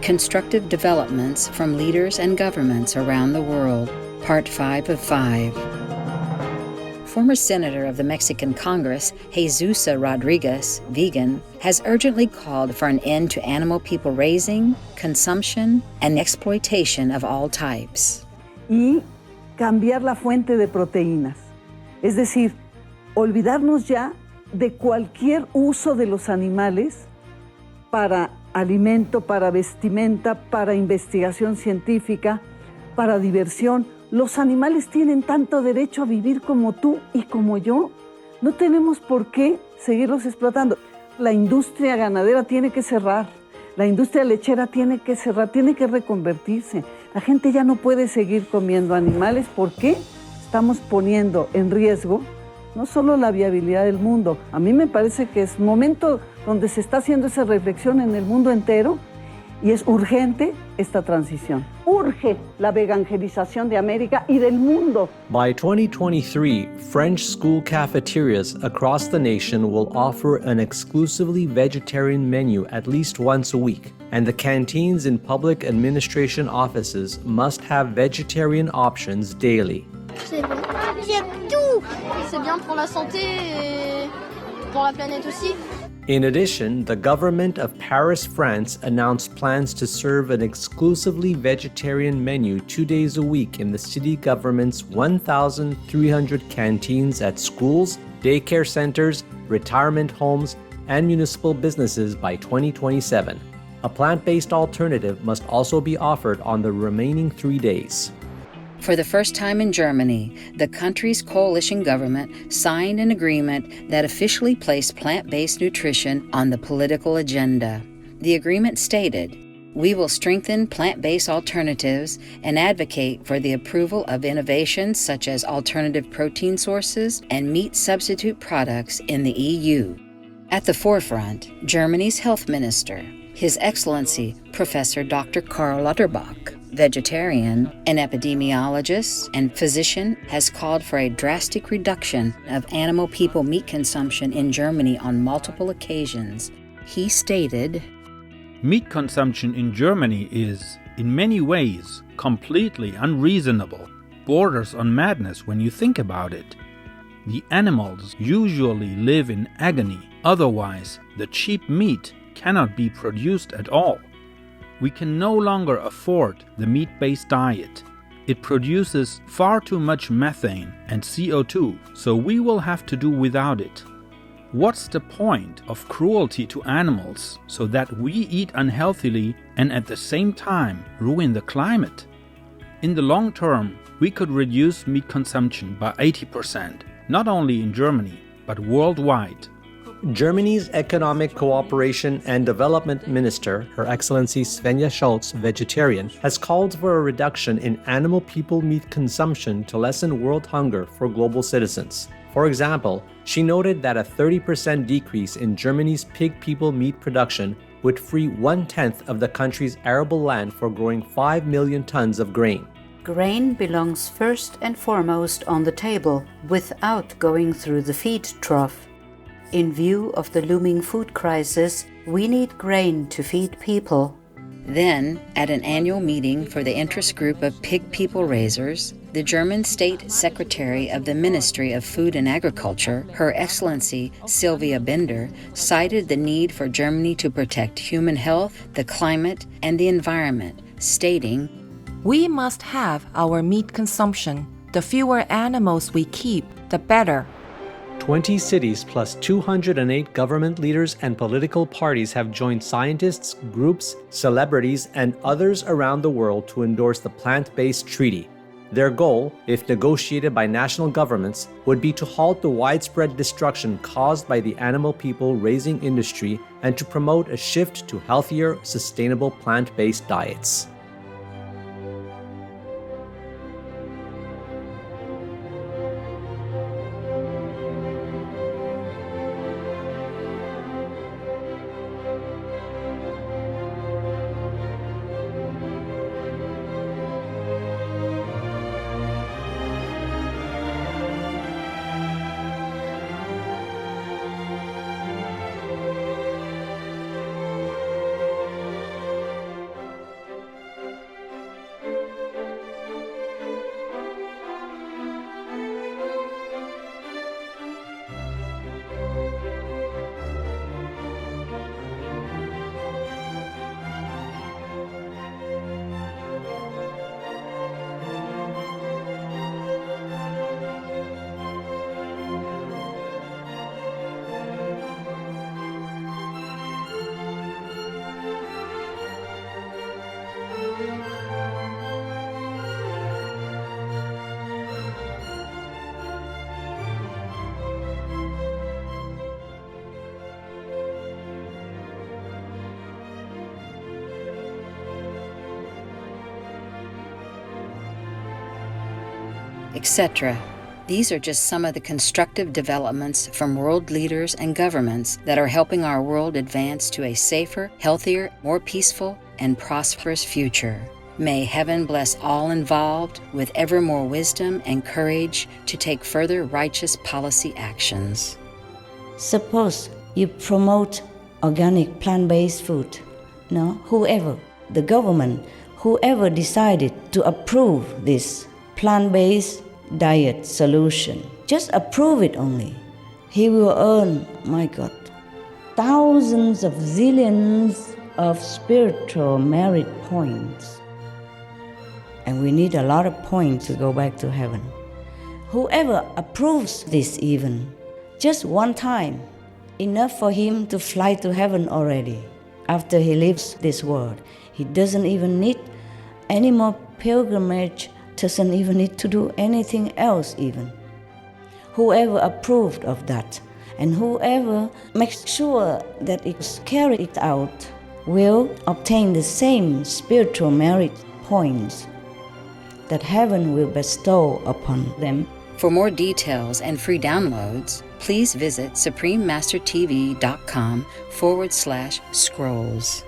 Constructive Developments from Leaders and Governments Around the World, Part 5 of 5. Former Senator of the Mexican Congress, Jesusa Rodriguez, vegan, has urgently called for an end to animal people raising, consumption, and exploitation of all types. Y cambiar la fuente de proteínas. Es decir, olvidarnos ya de cualquier uso de los animales para alimento, para vestimenta, para investigación científica, para diversión. Los animales tienen tanto derecho a vivir como tú y como yo. No tenemos por qué seguirlos explotando. La industria ganadera tiene que cerrar, la industria lechera tiene que cerrar, tiene que reconvertirse. La gente ya no puede seguir comiendo animales porque estamos poniendo en riesgo no solo la viabilidad del mundo. A mí me parece que es momento donde se está haciendo esa reflexión en el mundo entero y es urgente esta transición. Urge la vegangelización de América y del mundo. By 2023, French school cafeterias across the nation will offer an exclusively vegetarian menu at least once a week, and the canteens in public administration offices must have vegetarian options daily. C'est bon. J'aime tout. C'est bien pour la santé et pour la planète aussi. In addition, the government of Paris, France announced plans to serve an exclusively vegetarian menu 2 days a week in the city government's 1,300 canteens at schools, daycare centers, retirement homes, and municipal businesses by 2027. A plant-based alternative must also be offered on the remaining 3 days. For the first time in Germany, the country's coalition government signed an agreement that officially placed plant-based nutrition on the political agenda. The agreement stated, "We will strengthen plant-based alternatives and advocate for the approval of innovations such as alternative protein sources and meat substitute products in the EU." At the forefront, Germany's health minister, His Excellency Professor Dr. Karl Lauterbach, vegetarian, an epidemiologist and physician, has called for a drastic reduction of animal people meat consumption in Germany on multiple occasions. He stated, "Meat consumption in Germany is, in many ways, completely unreasonable, borders on madness when you think about it. The animals usually live in agony, otherwise the cheap meat cannot be produced at all. We can no longer afford the meat-based diet. It produces far too much methane and CO2, so we will have to do without it. What's the point of cruelty to animals so that we eat unhealthily and at the same time ruin the climate? In the long term, we could reduce meat consumption by 80%, not only in Germany, but worldwide." Germany's Economic Cooperation and Development Minister, Her Excellency Svenja Schulz, vegetarian, has called for a reduction in animal people meat consumption to lessen world hunger for global citizens. For example, she noted that a 30% decrease in Germany's pig people meat production would free 1/10 of the country's arable land for growing 5 million tons of grain. Grain belongs first and foremost on the table without going through the feed trough. In view of the looming food crisis, we need grain to feed people. Then, at an annual meeting for the interest group of pig people raisers, the German State Secretary of the Ministry of Food and Agriculture, Her Excellency Sylvia Bender, cited the need for Germany to protect human health, the climate, and the environment, stating, "We must have our meat consumption. The fewer animals we keep, the better." 20 cities plus 208 government leaders and political parties have joined scientists, groups, celebrities, and others around the world to endorse the plant-based treaty. Their goal, if negotiated by national governments, would be to halt the widespread destruction caused by the animal people raising industry and to promote a shift to healthier, sustainable plant-based diets. etc. These are just some of the constructive developments from world leaders and governments that are helping our world advance to a safer, healthier, more peaceful, and prosperous future. May heaven bless all involved with ever more wisdom and courage to take further righteous policy actions. Suppose you promote organic plant-based food. No, whoever, the government, whoever decided to approve this plant-based diet solution, just approve it only. He will earn, my God, thousands of zillions of spiritual merit points. And we need a lot of points to go back to heaven. Whoever approves this even, just one time, enough for him to fly to heaven already. After he leaves this world, he doesn't even need any more pilgrimage, doesn't even need to do anything else even. Whoever approved of that and whoever makes sure that it's carried out will obtain the same spiritual merit points that heaven will bestow upon them. For more details and free downloads, please visit SupremeMasterTV.com/scrolls.